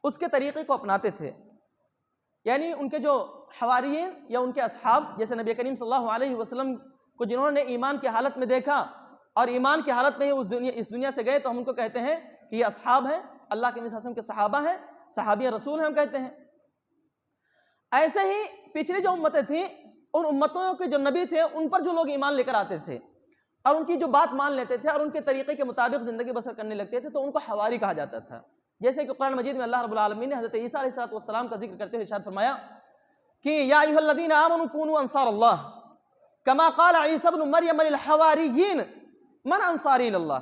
اس کے طریقے کو اپناتے تھے، یعنی ان کے جو حواریین یا ان کے اصحاب، جیسے نبی کریم صلی اللہ علیہ وسلم کو جنہوں نے ایمان کی حالت میں دیکھا اور ایمان کی حالت میں اس دنیا سے گئے، تو ہم ان کو کہتے ہیں کہ یہ اصحاب ہیں، اللہ کے نبی صلی اللہ علیہ وسلم کے صحابہ ہیں، صحابی رسول ہیں ہم کہتے ہیں۔ ایسے ہی پچھلی جو امتیں تھیں، ان امتوں کے جو نبی تھے ان پر جو لوگ ایمان لے کر آتے تھے اور ان کی جو بات مان لیتے تھے اور ان کے طریقے کے مطابق زندگی بسر کرنے لگتے تھے تو ان کو حواری کہا جاتا تھا۔ جیسے کہ قرآن مجید میں اللہ رب العالمین نے حضرت عیسیٰ علیہ السلام کا ذکر کرتے ہوئے ارشاد فرمایا کہ یا ایھا الذین آمنوا کونوا انصار اللہ کما قال عیسی ابن مریم للحواریین من انصاری الی اللہ،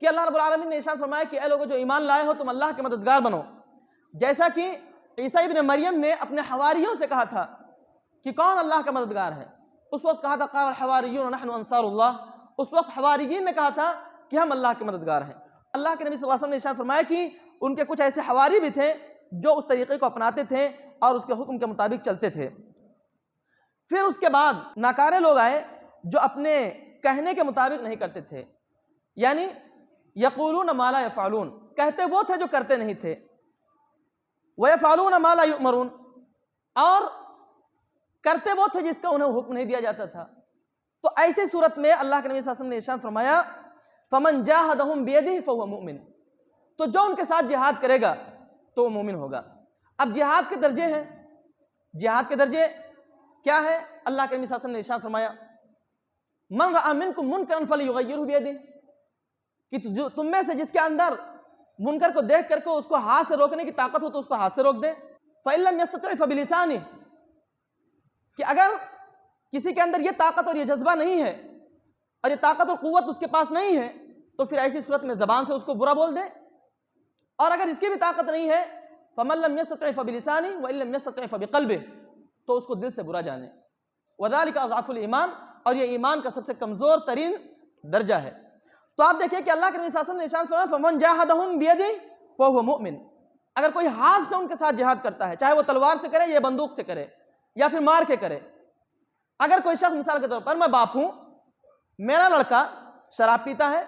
کہ اللہ رب العالمین نے ارشاد فرمایا کہ اے لوگوں جو ایمان لائے ہو تم اللہ کے مددگار بنو، جیسا کہ عیسیٰ ابن مریم نے اپنے حواریوں سے کہا تھا کہ کون اللہ کا مددگار ہے، اس وقت کہا تھا قال الحواریون نحن انصار اللہ، اس وقت حواریین نے کہا تھا کہ ہم اللہ کے مددگار ہیں۔ اللہ کے نبی صلی اللہ علیہ وسلم نے ارشاد فرمایا کہ ان کے کچھ ایسے حواری بھی تھے جو اس طریقے کو اپناتے تھے اور اس کے حکم کے مطابق چلتے تھے۔ پھر اس کے بعد ناکارے لوگ آئے جو اپنے کہنے کے مطابق نہیں کرتے تھے، یعنی یقولون ما لا یفعلون، کہتے وہ تھے جو کرتے نہیں تھے، ویفعلون ما لا یؤمرون، اور کرتے وہ تھے جس کا انہیں حکم نہیں دیا جاتا تھا۔ تو ایسی صورت میں اللہ کے نبی صلی اللہ علیہ وسلم نے ارشاد فرمایا فمن جاہدہم بیدہ فہو مؤمن، تو جو ان کے ساتھ جہاد کرے گا تو وہ مومن ہوگا۔ اب جہاد کے درجے ہیں، جہاد کے درجے کیا ہے؟ اللہ کے نبی صلی اللہ علیہ وسلم نے ارشاد فرمایا من رأى منکم منکرا فلیغیرہ بیدہ، کہ تم میں سے جس کے اندر منکر کو دیکھ کر کے اس کو ہاتھ سے روکنے کی طاقت ہو تو اس کو ہاتھ سے روک دے، فإن لم يستطع فبلسانہ، کہ اگر کسی کے اندر یہ طاقت اور یہ جذبہ نہیں ہے اور یہ طاقت اور قوت اس کے پاس نہیں ہے تو پھر ایسی صورت میں زبان سے اس کو برا بول دے، اور اگر اس کی بھی طاقت نہیں ہے فمن لم يستطع فبلسانہ وإن لم يستطع فبقلبہ، تو اس کو دل سے برا جانے، وذلک اضعف الایمان، اور یہ ایمان کا سب سے کمزور ترین درجہ ہے۔ تو آپ دیکھیں کہ اللہ کے نبی صلی اللہ علیہ وسلم نے ارشاد فرمایا فمن جاہدہم بیدہ فہو مؤمن، اگر کوئی ہاتھ سے ان کے ساتھ جہاد کرتا ہے، چاہے وہ تلوار سے کرے یا بندوق سے کرے یا پھر مار کے کرے، اگر کوئی شخص مثال کے طور پر میں باپ ہوں، میرا لڑکا شراب پیتا ہے،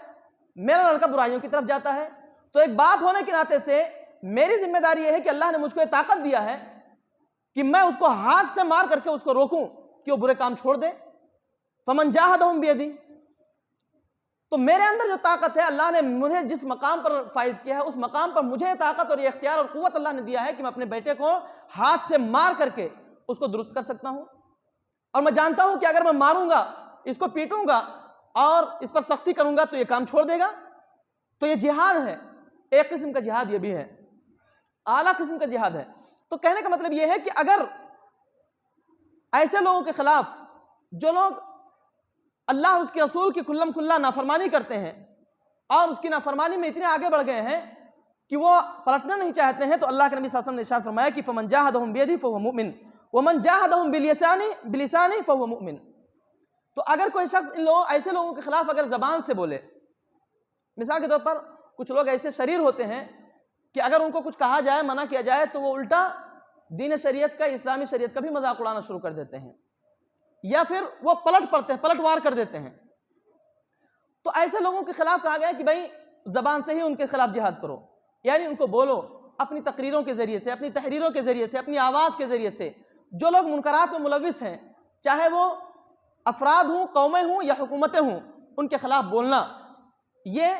میرا لڑکا برائیوں کی طرف جاتا ہے، تو ایک باپ ہونے کے ناطے سے میری ذمہ داری یہ ہے کہ اللہ نے مجھ کو یہ طاقت دیا ہے کہ میں اس کو ہاتھ سے مار کر کے اس کو روکوں کہ وہ برے کام چھوڑ دے۔ فمن جاہدہم بیدہ، تو میرے اندر جو طاقت ہے اللہ نے مجھے جس مقام پر فائز کیا ہے اس مقام پر مجھے طاقت اور یہ اختیار اور قوت اللہ نے دیا ہے کہ میں اپنے بیٹے کو ہاتھ سے مار کر کے اس کو درست کر سکتا ہوں، اور میں جانتا ہوں کہ اگر میں ماروں گا، اس کو پیٹوں گا اور اس پر سختی کروں گا تو یہ کام چھوڑ دے گا۔ تو یہ جہاد ہے، ایک قسم کا جہاد یہ بھی ہے، اعلیٰ قسم کا جہاد ہے۔ تو کہنے کا مطلب یہ ہے کہ اگر ایسے لوگوں کے خلاف جو لوگ اللہ اس کے رسول کی کھلم کھلا نافرمانی کرتے ہیں اور اس کی نافرمانی میں اتنے آگے بڑھ گئے ہیں کہ وہ پلٹنا نہیں چاہتے ہیں، تو اللہ کے نبی صلی اللہ علیہ وسلم نے ارشاد فرمایا کہ فمن جاہدہم بیدہ فہو مؤمن ومن جاہدہم بلسانہ فہو مؤمن۔ تو اگر کوئی شخص ایسے لوگوں کے خلاف اگر زبان سے بولے، مثال کے طور پر کچھ لوگ ایسے شریر ہوتے ہیں کہ اگر ان کو کچھ کہا جائے، منع کیا جائے تو وہ الٹا دین شریعت کا، اسلامی شریعت کا بھی مذاق اڑانا شروع کر دیتے ہیں، یا پھر وہ پلٹ پڑتے ہیں، پلٹ وار کر دیتے ہیں۔ تو ایسے لوگوں کے خلاف کہا گیا کہ بھائی زبان سے ہی ان کے خلاف جہاد کرو، یعنی ان کو بولو اپنی تقریروں کے ذریعے سے، اپنی تحریروں کے ذریعے سے، اپنی آواز کے ذریعے سے۔ جو لوگ منکرات میں ملوث ہیں، چاہے وہ افراد ہوں، قومیں ہوں یا حکومتیں ہوں، ان کے خلاف بولنا یہ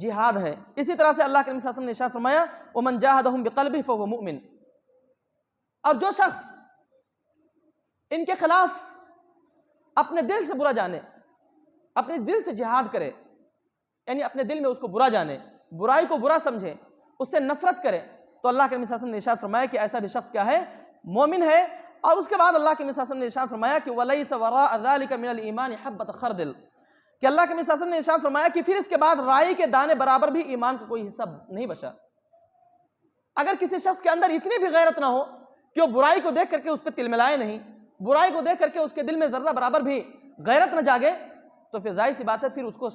جہاد ہے۔ اسی طرح سے اللہ کے نبی صلی اللہ علیہ وسلم نے ارشاد فرمایا ومن جاہدہم بقلبہ فہو مؤمن، اور جو شخص ان کے خلاف اپنے دل سے برا جانے، اپنے دل سے جہاد کرے، یعنی اپنے دل میں اس کو برا جانے، برائی کو برا سمجھے، اس سے نفرت کرے، تو اللہ کے نبی صلی اللہ علیہ وسلم نے ارشاد فرمایا کہ ایسا بھی شخص کیا ہے؟ مومن ہے۔ اور اس کے بعد اللہ کے نبی صلی اللہ علیہ وسلم نے ارشاد فرمایا کہ وَلَيْسَ وَرَاءَ ذَلِكَ مِنَ الْإِيمَانِ حَبَّةُ خَرْدَلٍ، کہ اللہ کے نبی صلی اللہ علیہ وسلم نے ارشاد فرمایا کہ پھر اس کے بعد رائی کے دانے برابر بھی ایمان کا کوئی حصہ نہیں بچا۔ اگر کسی شخص کے اندر اتنی بھی غیرت نہ ہو کہ وہ برائی کو دیکھ کر کے اس پہ تل ملائے نہیں، برائی کو دیکھ کر کے اس کے دل میں ذرہ برابر بھی غیرت نہ جاگے، تو پھر ظاہر سی بات ہے پھر اس کو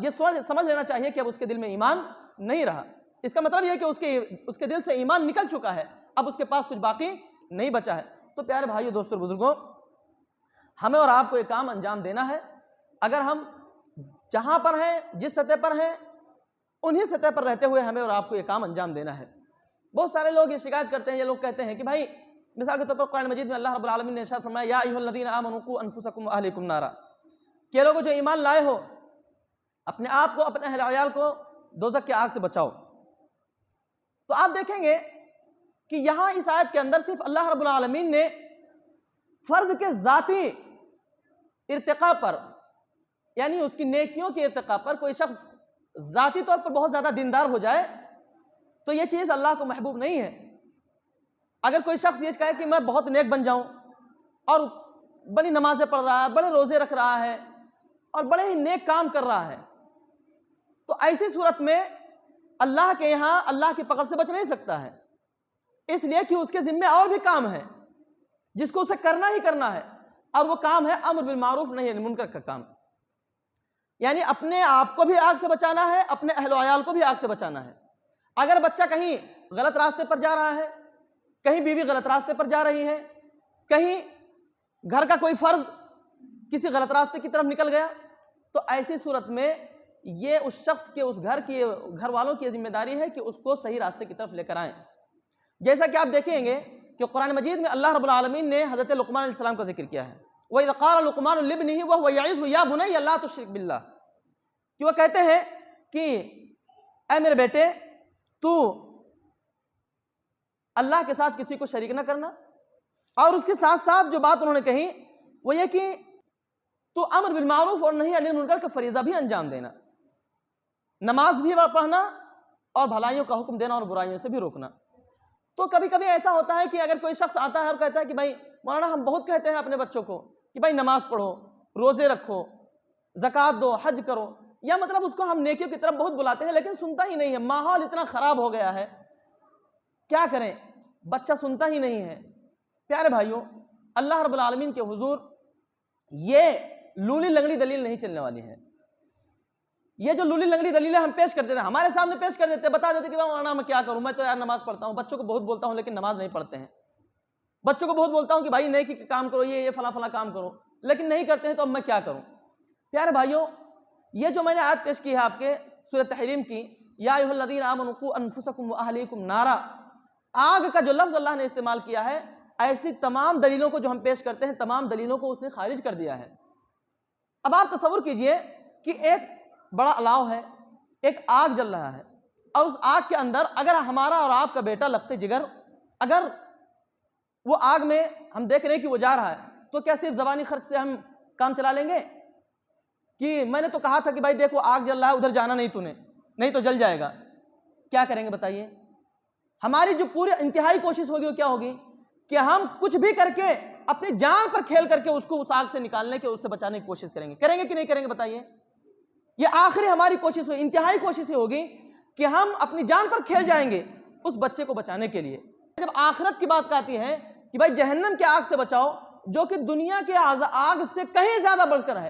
یہ سمجھ لینا چاہیے کہ اب اس کے دل میں ایمان نہیں رہا۔ اس کا مطلب یہ ہے کہ اس کے دل سے ایمان نکل چکا ہے، اب اس کے پاس کچھ باقی نہیں بچا ہے۔ تو پیارے بھائیو، دوستو اور بزرگوں، ہمیں اور آپ کو یہ کام انجام دینا ہے۔ اگر ہم جہاں پر ہیں، جس سطح پر ہیں، انہی سطح پر رہتے ہوئے ہمیں اور آپ کو یہ کام انجام دینا ہے۔ بہت سارے لوگ یہ شکایت کرتے ہیں، یہ لوگ کہتے ہیں کہ بھائی مثال کے طور پر قرآن مجید میں اللہ رب العالمین نے ارشاد فرمایا یا ایھا الذین آمنوا قوا انفسکم واہلیکم نارا، کہ لوگوں جو ایمان لائے ہو اپنے آپ کو، اپنے اہل عیال کو دوزخ کی آگ سے بچاؤ۔ تو آپ دیکھیں گے کہ یہاں اس آیت کے اندر صرف اللہ رب العالمین نے فرد کے ذاتی ارتقاء پر، یعنی اس کی نیکیوں کے ارتقاء پر، کوئی شخص ذاتی طور پر بہت زیادہ دیندار ہو جائے تو یہ چیز اللہ کو محبوب نہیں ہے۔ اگر کوئی شخص یہ کہے کہ میں بہت نیک بن جاؤں اور بڑی نمازیں پڑھ رہا ہے، بڑے روزے رکھ رہا ہے اور بڑے ہی نیک کام کر رہا ہے، تو ایسی صورت میں اللہ کے یہاں اللہ کی پکڑ سے بچ نہیں سکتا ہے، اس لیے کہ اس کے ذمہ اور بھی کام ہے جس کو اسے کرنا ہی کرنا ہے، اور وہ کام ہے امر بالمعروف نہی عن المنکر کا کام، یعنی اپنے آپ کو بھی آگ سے بچانا ہے، اپنے اہل و عیال کو بھی آگ سے بچانا ہے۔ اگر بچہ کہیں غلط راستے پر جا رہا ہے، کہیں بیوی غلط راستے پر جا رہی ہے، کہیں گھر کا کوئی فرد کسی غلط راستے کی طرف نکل گیا، تو ایسی صورت میں یہ اس شخص کے اس گھر والوں کی ذمہ داری ہے کہ اس کو صحیح راستے کی طرف لے کر آئیں۔ جیسا کہ آپ دیکھیں گے کہ قرآن مجید میں اللہ رب العالمین نے حضرت لقمان علیہ السلام کا ذکر کیا ہے، وَإِذْ قَالَ لُقْمَانُ لِابْنِهِ وَهُوَ يَعِظُهُ يَا بُنَيَّ لَا تُشْرِكْ بِاللَّهِ، کہ وہ کہتے ہیں کہ اے میرے بیٹے تو اللہ کے ساتھ کسی کو شریک نہ کرنا، اور اس کے ساتھ ساتھ جو بات انہوں نے کہی وہ یہ کہ تو امر بالمعروف اور نہی عن المنکر کا فریضہ بھی انجام دینا، نماز بھی پڑھنا اور بھلائیوں کا حکم دینا اور برائیوں سے بھی روکنا۔ تو کبھی کبھی ایسا ہوتا ہے کہ اگر کوئی شخص آتا ہے اور کہتا ہے کہ بھائی مولانا ہم بہت کہتے ہیں اپنے بچوں کو کہ بھائی نماز پڑھو، روزے رکھو، زکوٰۃ دو، حج کرو، یا مطلب اس کو ہم نیکیوں کی طرف بہت بلاتے ہیں لیکن سنتا ہی نہیں ہے، ماحول اتنا خراب ہو گیا ہے، کیا کریں، بچہ سنتا ہی نہیں ہے۔ پیارے بھائیوں، اللہ رب العالمین کے حضور یہ لولی لنگڑی دلیل نہیں چلنے والی ہے۔ یہ جو لولی لنگڑی دلیلیں ہم پیش کر دیتے ہیں، ہمارے سامنے پیش کر دیتے ہیں، بتا دیتے کہ مولانا میں کیا کروں، میں تو یار نماز پڑھتا ہوں، بچوں کو بہت بولتا ہوں لیکن نماز نہیں پڑھتے ہیں، بچوں کو بہت بولتا ہوں کہ بھائی نیکی کا کام کرو، یہ فلاں فلاں کام کرو، لیکن نہیں کرتے ہیں، تو اب میں کیا کروں۔ پیارے بھائیوں، یہ جو میں نے آیت پیش کی ہے آپ کے سورۃ تحریم کی، یا ایھا الذین آمنوا قوا انفسکم واہلیکم نارا، آگ کا جو لفظ اللہ نے استعمال کیا ہے، ایسی تمام دلیلوں کو جو ہم پیش کرتے ہیں، تمام دلیلوں کو اس نے خارج کر دیا ہے۔ اب آپ تصور کیجئے کہ ایک بڑا الاؤ ہے، ایک آگ جل رہا ہے، اور اس آگ کے اندر اگر ہمارا اور آپ کا بیٹا لخت جگر اگر وہ آگ میں ہم دیکھ رہے ہیں کہ وہ جا رہا ہے، تو کیا صرف زبانی خرچ سے ہم کام چلا لیں گے کہ میں نے تو کہا تھا کہ بھائی دیکھو آگ جل رہا ہے، ادھر جانا نہیں تو نے، نہیں تو جل جائے گا، کیا کریں گے بتائیے؟ ہماری جو پوری انتہائی کوشش ہوگی وہ کیا ہوگی کہ ہم کچھ بھی کر کے اپنی جان پر کھیل کر کے اس کو اس آگ سے نکالنے کے، اس سے بچانے کی کوشش کریں گے کہ نہیں کریں گے بتائیے؟ یہ آخری ہماری کوشش ہوگی، انتہائی کوشش ہوگی کہ ہم اپنی جان پر کھیل جائیں گے اس بچے کو بچانے کے لیے۔ جب آخرت کی بات آتی ہے کہ بھائی جہنم کے آگ سے بچاؤ، جو کہ دنیا کے آگ سے کہیں زیادہ بڑھ کر ہے،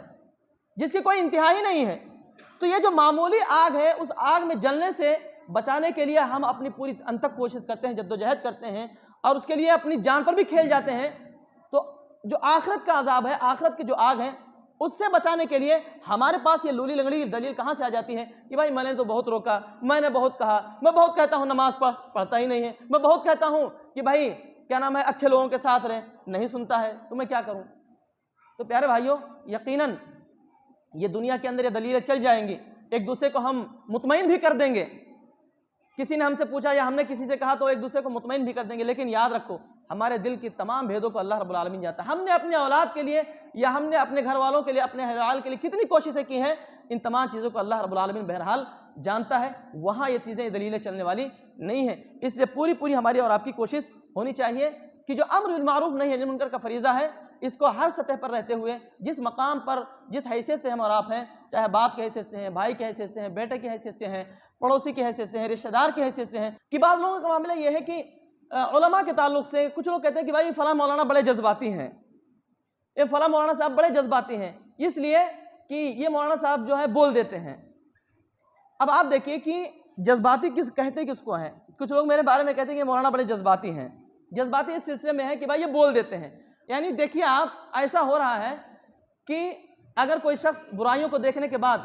جس کی کوئی انتہا ہی نہیں ہے، تو یہ جو معمولی آگ ہے، اس آگ میں جلنے سے بچانے کے لیے ہم اپنی پوری انتک کوشش کرتے ہیں، جدوجہد کرتے ہیں، اور اس کے لیے اپنی جان پر بھی کھیل جاتے ہیں، تو جو آخرت کا عذاب ہے، آخرت کی جو آگ ہے، اس سے بچانے کے لیے ہمارے پاس یہ لولی لنگڑی دلیل کہاں سے آ جاتی ہے کہ بھائی میں نے تو بہت روکا، میں نے بہت کہا، میں بہت کہتا ہوں نماز پڑھتا ہی نہیں ہے، میں بہت کہتا ہوں کہ بھائی کیا نام ہے اچھے لوگوں کے ساتھ رہیں، نہیں سنتا ہے، تو میں کیا کروں؟ تو پیارے بھائیوں، یقیناً یہ دنیا کے اندر یہ دلیلیں چل جائیں گی، ایک دوسرے کو ہم مطمئن بھی کر دیں گے، کسی نے ہم سے پوچھا یا ہم نے کسی سے کہا تو ایک دوسرے کو مطمئن بھی کر دیں گے، لیکن یاد رکھو ہمارے دل کی تمام بھیدوں کو اللہ رب العالمین جانتا ہے۔ ہم نے اپنے اولاد کے لیے یا ہم نے اپنے گھر والوں کے لیے، اپنے اہل وعیال کے لیے کتنی کوششیں کی ہیں، ان تمام چیزوں کو اللہ رب العالمین بہرحال جانتا ہے، وہاں یہ چیزیں یہ دلیلیں چلنے والی نہیں ہیں۔ اس لیے پوری ہماری اور آپ کی کوشش ہونی چاہیے کہ جو امر بالمعروف نہی عن المنکر کا فریضہ ہے، اس کو ہر سطح پر رہتے ہوئے، جس مقام پر جس حیثیت سے ہم اور آپ ہیں، چاہے باپ کی حیثیت سے ہیں، بھائی کی حیثیت سے ہیں، بیٹے کی حیثیت سے ہیں، پڑوسی کی حیثیت سے ہیں، رشتہ دار کی حیثیت سے ہیں، کہ بعض لوگوں کا معاملہ یہ ہے کہ علماء کے تعلق سے کچھ لوگ کہتے ہیں کہ بھائی فلاں مولانا بڑے جذباتی ہیں، یہ فلاں مولانا صاحب بڑے جذباتی ہیں، اس لیے کہ یہ مولانا صاحب جو ہے بول دیتے ہیں۔ اب آپ دیکھیے کہ جذباتی کہتے کس کو ہیں؟ کچھ لوگ میرے بارے میں کہتے ہیں کہ مولانا بڑے جذباتی ہیں۔ جذباتی اس سلسلے میں ہے کہ بھائی یہ بول دیتے ہیں، یعنی دیکھیے آپ، ایسا ہو رہا ہے کہ اگر کوئی شخص برائیوں کو دیکھنے کے بعد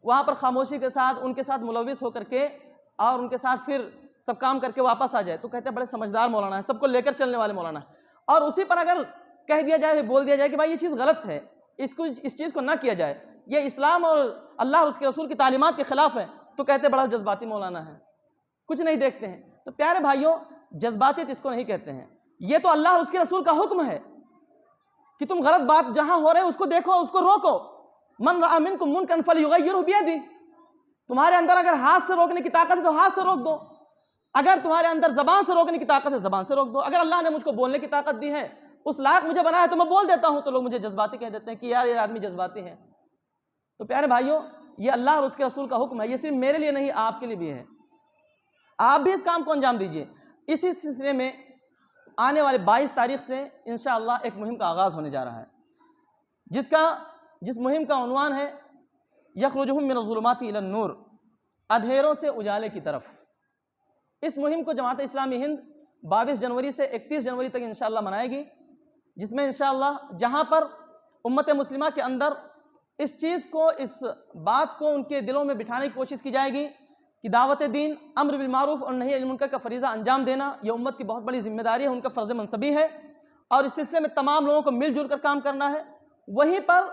وہاں پر خاموشی کے ساتھ ان کے ساتھ ملوث ہو کر کے اور ان کے ساتھ پھر سب کام کر کے واپس آ جائے تو کہتے ہیں بڑے سمجھدار مولانا ہے، سب کو لے کر چلنے والے مولانا ہے، اور اسی پر اگر کہہ دیا جائے، بول دیا جائے کہ بھائی یہ چیز غلط ہے، اس چیز کو نہ کیا جائے، یہ اسلام اور اللہ اور اس کے رسول کی تعلیمات کے خلاف ہے، تو کہتے ہیں بڑا جذباتی مولانا ہے، کچھ نہیں دیکھتے ہیں۔ تو پیارے بھائیوں، جذباتیت اس کو نہیں کہتے ہیں، یہ تو اللہ اور اس کے رسول کا حکم ہے کہ تم غلط بات جہاں ہو رہے ہیں اس کو دیکھو، اس کو روکو۔ من رأى منکم منکرا فلیغیرہ بیدہ، تمہارے اندر اگر ہاتھ سے روکنے کی طاقت ہے تو ہاتھ سے روک دو، اگر تمہارے اندر زبان سے روکنے کی طاقت ہے زبان سے روک دو۔ اگر اللہ نے مجھ کو بولنے کی طاقت دی ہے، اس لائق مجھے بنا ہے تو میں بول دیتا ہوں، تو لوگ مجھے جذباتی کہہ دیتے ہیں کہ یار یہ آدمی جذباتی ہے۔ تو پیارے بھائیوں، یہ اللہ اور اس کے رسول کا حکم ہے، یہ صرف میرے لیے نہیں آپ کے لیے بھی ہے، آپ بھی اس کام کو انجام دیجئے۔ اسی سلسلے میں آنے والے 22 تاریخ سے انشاءاللہ ایک مہم کا آغاز ہونے جا رہا ہے، جس مہم کا عنوان ہے یخرجہم من الظلمات الی النور، اندھیروں سے اجالے کی طرف۔ اس مہم کو جماعت اسلامی ہند 22 جنوری سے 31 جنوری تک انشاءاللہ منائے گی، جس میں انشاءاللہ جہاں پر امت مسلمہ کے اندر اس چیز کو، اس بات کو ان کے دلوں میں بٹھانے کی کوشش کی جائے گی کہ دعوت دین، امر بالمعروف اور نہی عن المنکر کا فریضہ انجام دینا یہ امت کی بہت بڑی ذمہ داری ہے، ان کا فرض منصبی ہے، اور اس سلسلے میں تمام لوگوں کو مل جل کر کام کرنا ہے۔ وہیں پر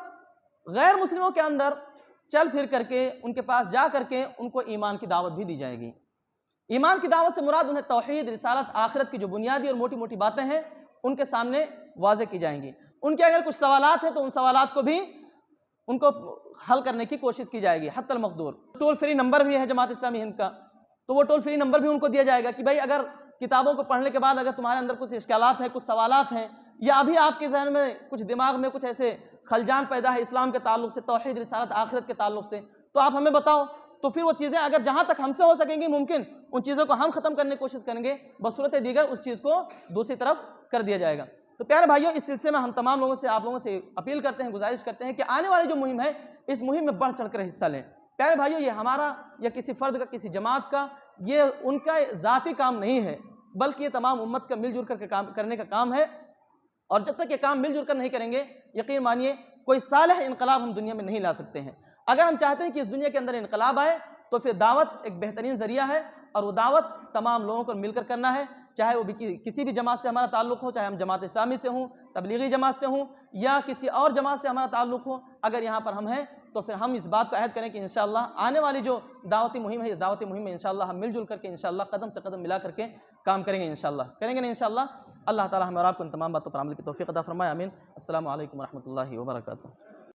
غیر مسلموں کے اندر چل پھر کر کے، ان کے پاس جا کر کے ان کو ایمان کی دعوت بھی دی جائے گی۔ ایمان کی دعوت سے مراد انہیں توحید، رسالت، آخرت کی جو بنیادی اور موٹی موٹی باتیں ہیں ان کے سامنے واضح کی جائیں گی۔ ان کے اگر کچھ سوالات ہیں تو ان سوالات کو بھی ان کو حل کرنے کی کوشش کی جائے گی حتی المقدور۔ ٹول فری نمبر بھی ہے جماعت اسلامی ہند کا، تو وہ ٹول فری نمبر بھی ان کو دیا جائے گا کہ بھائی اگر کتابوں کو پڑھنے کے بعد اگر تمہارے اندر کچھ اشکالات ہیں، کچھ سوالات ہیں، یا ابھی آپ کے ذہن میں کچھ دماغ میں کچھ ایسے خلجان پیدا ہے اسلام کے تعلق سے، توحید، رسالت، آخرت کے تعلق سے، تو آپ ہمیں بتاؤ، تو پھر وہ چیزیں اگر جہاں تک ہم سے ہو سکیں گی ممکن ان چیزوں کو ہم ختم کرنے کی کوشش کریں گے، بصورت دیگر اس چیز کو دوسری طرف کر دیا جائے گا۔ تو پیارے بھائیوں، اس سلسلے میں ہم تمام لوگوں سے، آپ لوگوں سے اپیل کرتے ہیں، گزارش کرتے ہیں کہ آنے والی جو مہم ہے اس مہم میں بڑھ چڑھ کر حصہ لیں۔ پیارے بھائیوں، یہ ہمارا یا کسی فرد کا، کسی جماعت کا، یہ ان کا ذاتی کام نہیں ہے، بلکہ یہ تمام امت کا مل جل کر کے کام کرنے کا کام ہے، اور جب تک یہ کام مل جل کر نہیں کریں گے، یقین مانیے کوئی صالح انقلاب ہم دنیا میں نہیں لا سکتے ہیں۔ اگر ہم چاہتے ہیں کہ اس دنیا کے اندر انقلاب آئے تو پھر دعوت ایک بہترین ذریعہ ہے، اور وہ دعوت تمام لوگوں کو مل کر کرنا ہے، چاہے وہ کسی بھی جماعت سے ہمارا تعلق ہو، چاہے ہم جماعت اسلامی سے ہوں، تبلیغی جماعت سے ہوں، یا کسی اور جماعت سے ہمارا تعلق ہو، اگر یہاں پر ہم ہیں تو پھر ہم اس بات کو عہد کریں کہ انشاءاللہ آنے والی جو دعوتی مہم ہے، اس دعوتی مہم میں انشاءاللہ ہم مل جل کر کے انشاءاللہ قدم سے قدم ملا کر کے کام کریں گے، انشاءاللہ کریں گے نا انشاءاللہ۔ اللہ تعالیٰ ہمیں اور آپ کو ان تمام باتوں پر عمل کی توفیق عطا فرمائے، آمین۔ السلام علیکم ورحمۃ اللہ وبرکاتہ۔